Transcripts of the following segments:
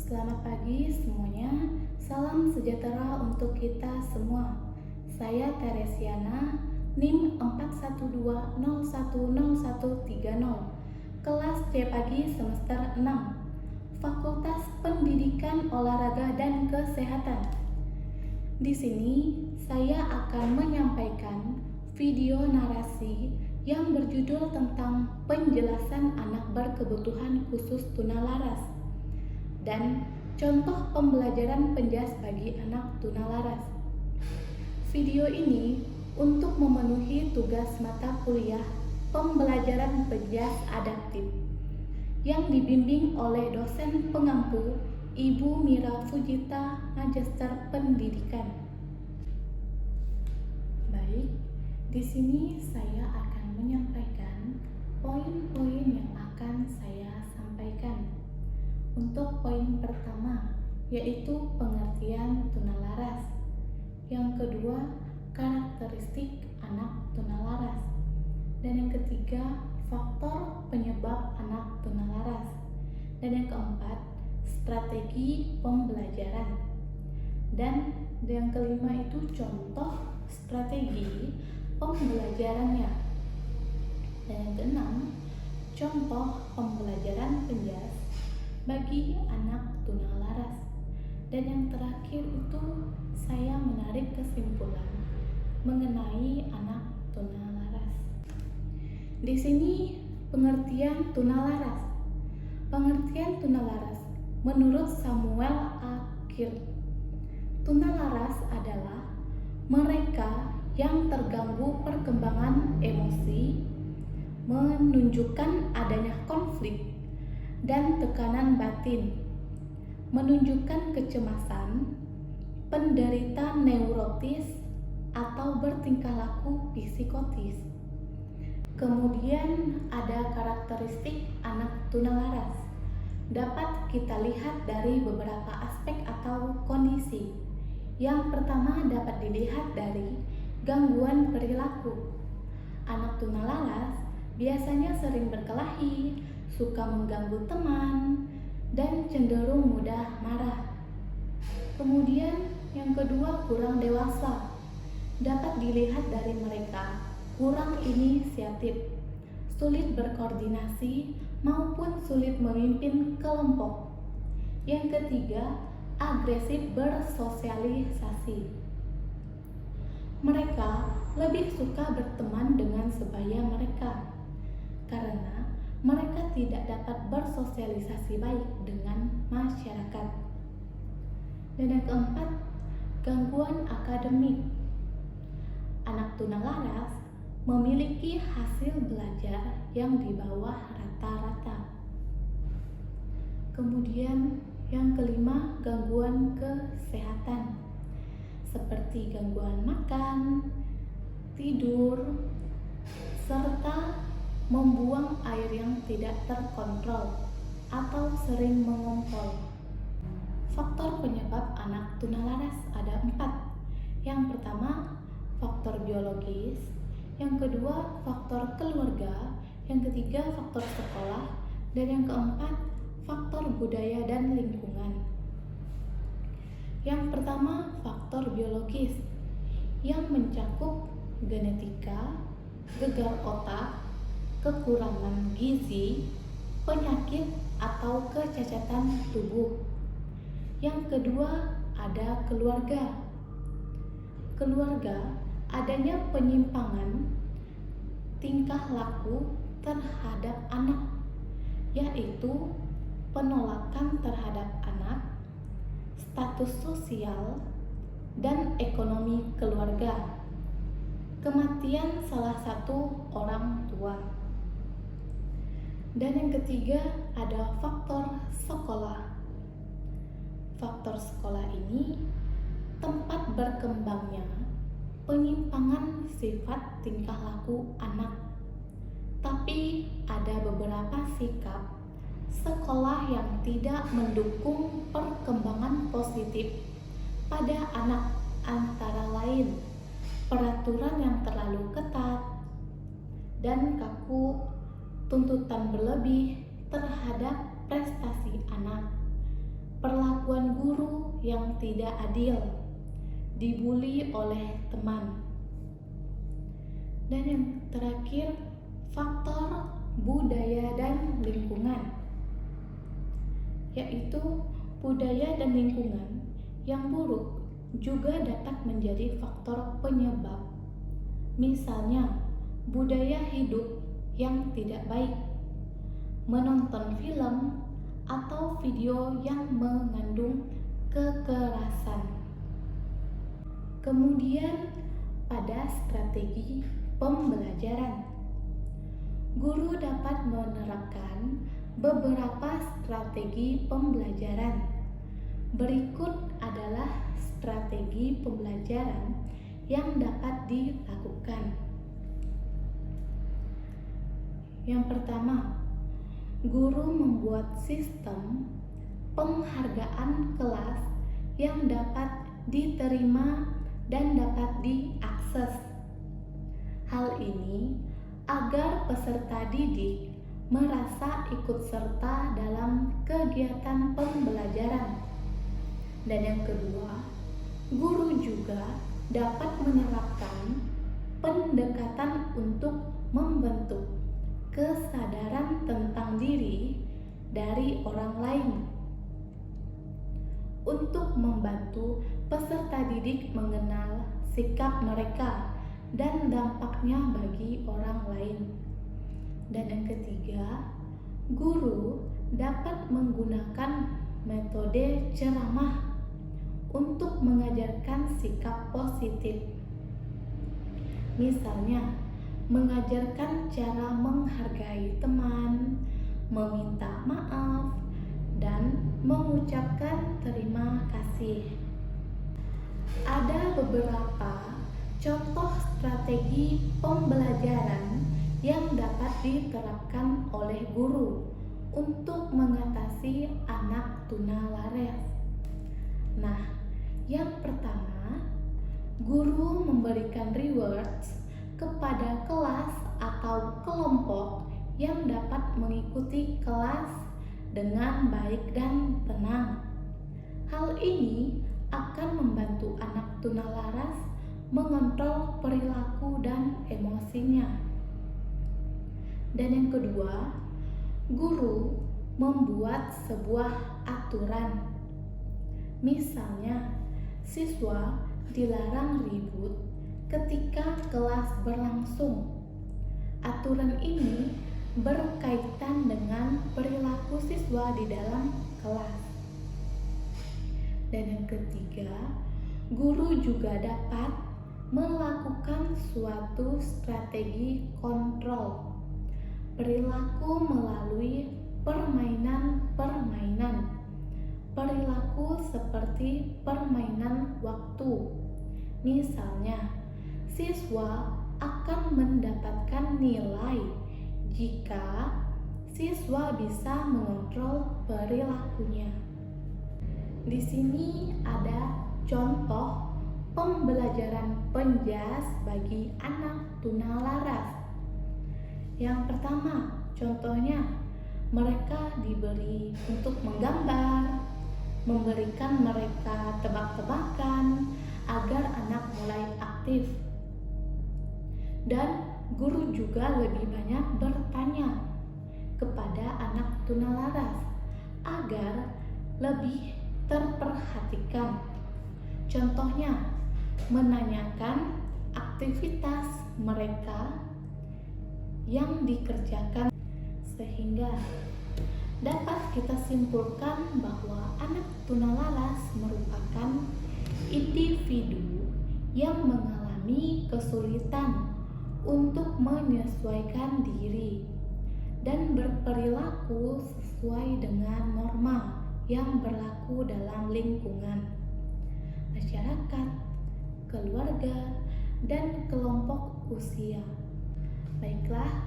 Selamat pagi semuanya, salam sejahtera untuk kita semua. Saya Teresiana, NIM 412010130, kelas C pagi semester 6, Fakultas Pendidikan Olahraga dan Kesehatan. Di sini saya akan menyampaikan video narasi yang berjudul tentang penjelasan anak berkebutuhan khusus tunalaras dan contoh pembelajaran penjas bagi anak tunalaras. Video ini untuk memenuhi tugas mata kuliah pembelajaran penjas adaptif yang dibimbing oleh dosen pengampu Ibu Mira Fujita, Magister Pendidikan. Baik, di sini saya akan menyampaikan poin-poin yang akan saya sampaikan. Untuk poin pertama, yaitu pengertian tunalaras. Yang kedua, karakteristik anak tunalaras. Dan yang ketiga, faktor penyebab anak tunalaras. Dan yang keempat, strategi pembelajaran. Dan yang kelima itu contoh strategi pembelajarannya. Dan yang keenam, contoh pembelajaran penjas bagi anak tunalaras. Dan yang terakhir itu saya menarik kesimpulan mengenai anak tunalaras. Di sini pengertian tunalaras. Pengertian tunalaras menurut Samuel A. Kirk. Tunalaras adalah mereka yang terganggu perkembangan emosi, menunjukkan adanya konflik dan tekanan batin, menunjukkan kecemasan, penderita neurotis atau bertingkah laku psikotis. Kemudian ada karakteristik anak tunalaras. Dapat kita lihat dari beberapa aspek atau kondisi. Yang pertama dapat dilihat dari gangguan perilaku. Anak tunalaras biasanya sering berkelahi, suka mengganggu teman, dan cenderung mudah marah. Kemudian yang kedua kurang dewasa. Dapat dilihat dari mereka kurang inisiatif, sulit berkoordinasi, maupun sulit memimpin kelompok. Yang ketiga, agresif bersosialisasi. Mereka lebih suka berteman dengan sebaya mereka karena mereka tidak dapat bersosialisasi baik dengan masyarakat. Dan yang keempat, gangguan akademik. Anak tunalaras memiliki hasil belajar yang di bawah rata-rata. Kemudian yang kelima, gangguan kesehatan seperti gangguan makan, tidur, serta membuang air yang tidak terkontrol atau sering mengompol. Faktor penyebab anak tunalaras ada 4. Yang pertama, faktor biologis. Yang kedua, faktor keluarga. Yang ketiga, faktor sekolah. Dan yang keempat, faktor budaya dan lingkungan. Yang pertama, faktor biologis yang mencakup genetika, gegar otak, kekurangan gizi, penyakit atau kecacatan tubuh. Yang kedua ada keluarga. Keluarga adanya penyimpangan tingkah laku terhadap anak, yaitu penolakan terhadap anak, status sosial, dan ekonomi keluarga, kematian salah satu orang tua. Dan yang ketiga ada faktor sekolah. Faktor sekolah ini tempat berkembangnya penyimpangan sifat tingkah laku anak. Tapi ada beberapa sikap sekolah yang tidak mendukung perkembangan positif pada anak, antara lain peraturan yang terlalu ketat dan kaku, tuntutan berlebih terhadap prestasi anak, perlakuan yang tidak adil, dibully oleh teman. Dan yang terakhir, faktor budaya dan lingkungan, yaitu budaya dan lingkungan yang buruk juga dapat menjadi faktor penyebab. Misalnya, budaya hidup yang tidak baik, menonton film atau video yang mengandung kekerasan. Kemudian, pada strategi pembelajaran, guru dapat menerapkan beberapa strategi pembelajaran. Berikut adalah strategi pembelajaran yang dapat dilakukan. Yang pertama, guru membuat sistem penghargaan kelas yang dapat diterima dan dapat diakses. Hal ini agar peserta didik merasa ikut serta dalam kegiatan pembelajaran. Dan yang kedua, guru juga dapat menerapkan pendekatan untuk membentuk kesadaran tentang diri dari orang lain untuk membantu peserta didik mengenal sikap mereka dan dampaknya bagi orang lain. Dan yang ketiga, guru dapat menggunakan metode ceramah untuk mengajarkan sikap positif. Misalnya, mengajarkan cara menghargai teman, meminta maaf, dan mengucapkan terima kasih. Ada beberapa contoh strategi pembelajaran yang dapat diterapkan oleh guru untuk mengatasi anak tunalaras. Nah, yang pertama, guru memberikan rewards kepada kelas atau kelompok yang dapat mengikuti kelas dengan baik dan tenang. Hal ini akan membantu anak tunalaras mengontrol perilaku dan emosinya. Dan yang kedua, guru membuat sebuah aturan. Misalnya, siswa dilarang ribut ketika kelas berlangsung. Aturan ini berkaitan dengan perilaku siswa di dalam kelas. Dan yang ketiga, guru juga dapat melakukan suatu strategi kontrol perilaku melalui permainan-permainan. Perilaku seperti permainan waktu. Misalnya, siswa akan mendapatkan nilai jika siswa bisa mengontrol perilakunya. Di sini ada contoh pembelajaran penjas bagi anak tunalaras. Yang pertama, contohnya mereka diberi untuk menggambar, memberikan mereka tebak-tebakan agar anak mulai aktif. Dan guru juga lebih banyak bertanya kepada anak tunalaras agar lebih terperhatikan. Contohnya, menanyakan aktivitas mereka yang dikerjakan, sehingga dapat kita simpulkan bahwa anak tunalaras merupakan individu yang mengalami kesulitan untuk menyesuaikan diri dan berperilaku sesuai dengan norma yang berlaku dalam lingkungan, masyarakat, keluarga, dan kelompok usia. Baiklah,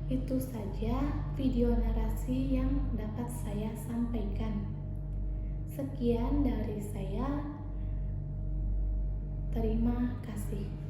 itu saja video narasi yang dapat saya sampaikan. Sekian dari saya. Terima kasih.